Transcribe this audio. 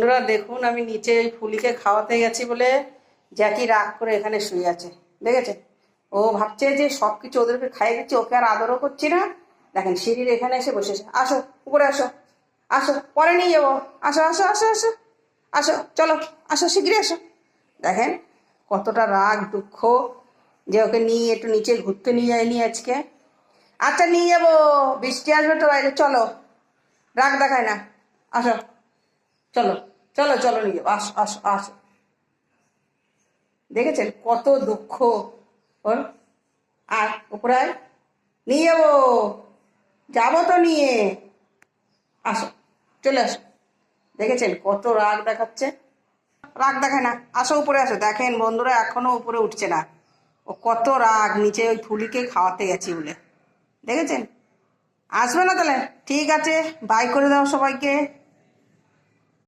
বন্ধুরা দেখুন, আমি নিচে ওই ফুলিকে খাওয়াতে গেছি বলে জ্যাকি রাগ করে এখানে শুয়ে আছে। দেখেছে? ও ভাবছে যে সব কিছু ওদেরকে খাইয়ে দিচ্ছে, ওকে আর আদরও করছি না। দেখেন সিঁড়ির এখানে এসে বসেছে। আসো উপরে আসো, আসো পরে নিয়ে যাবো। আসো আসো আসো আসো আসো, চলো আসো, শিগগিরই আসো। দেখেন কতটা রাগ দুঃখ যে ওকে নিয়ে একটু নিচে ঘুরতে নিয়ে যায়নি আজকে। আচ্ছা নিয়ে যাবো, বৃষ্টি আসবে তো বাইরে, চলো। রাগ দেখায় না, আসো, চলো চলো চলো নিয়ে যাবো, আসো আসো আসো। দেখেছেন কত দুঃখ ওর। আর উপরে আয়, নিয়ে যাবো, যাবো তো নিয়ে, আসো, চলে আসো। দেখেছেন কত রাগ দেখাচ্ছে? রাগ দেখায় না, আসো উপরে আসো। দেখেন বন্ধুরা এখনো উপরে উঠছে না, ও কত রাগ নিচে ওই ফুলিকে খাওয়াতে গেছি বলে। দেখেছেন? আসবে না তাহলে? ঠিক আছে, বাই করে দাও সবাইকে।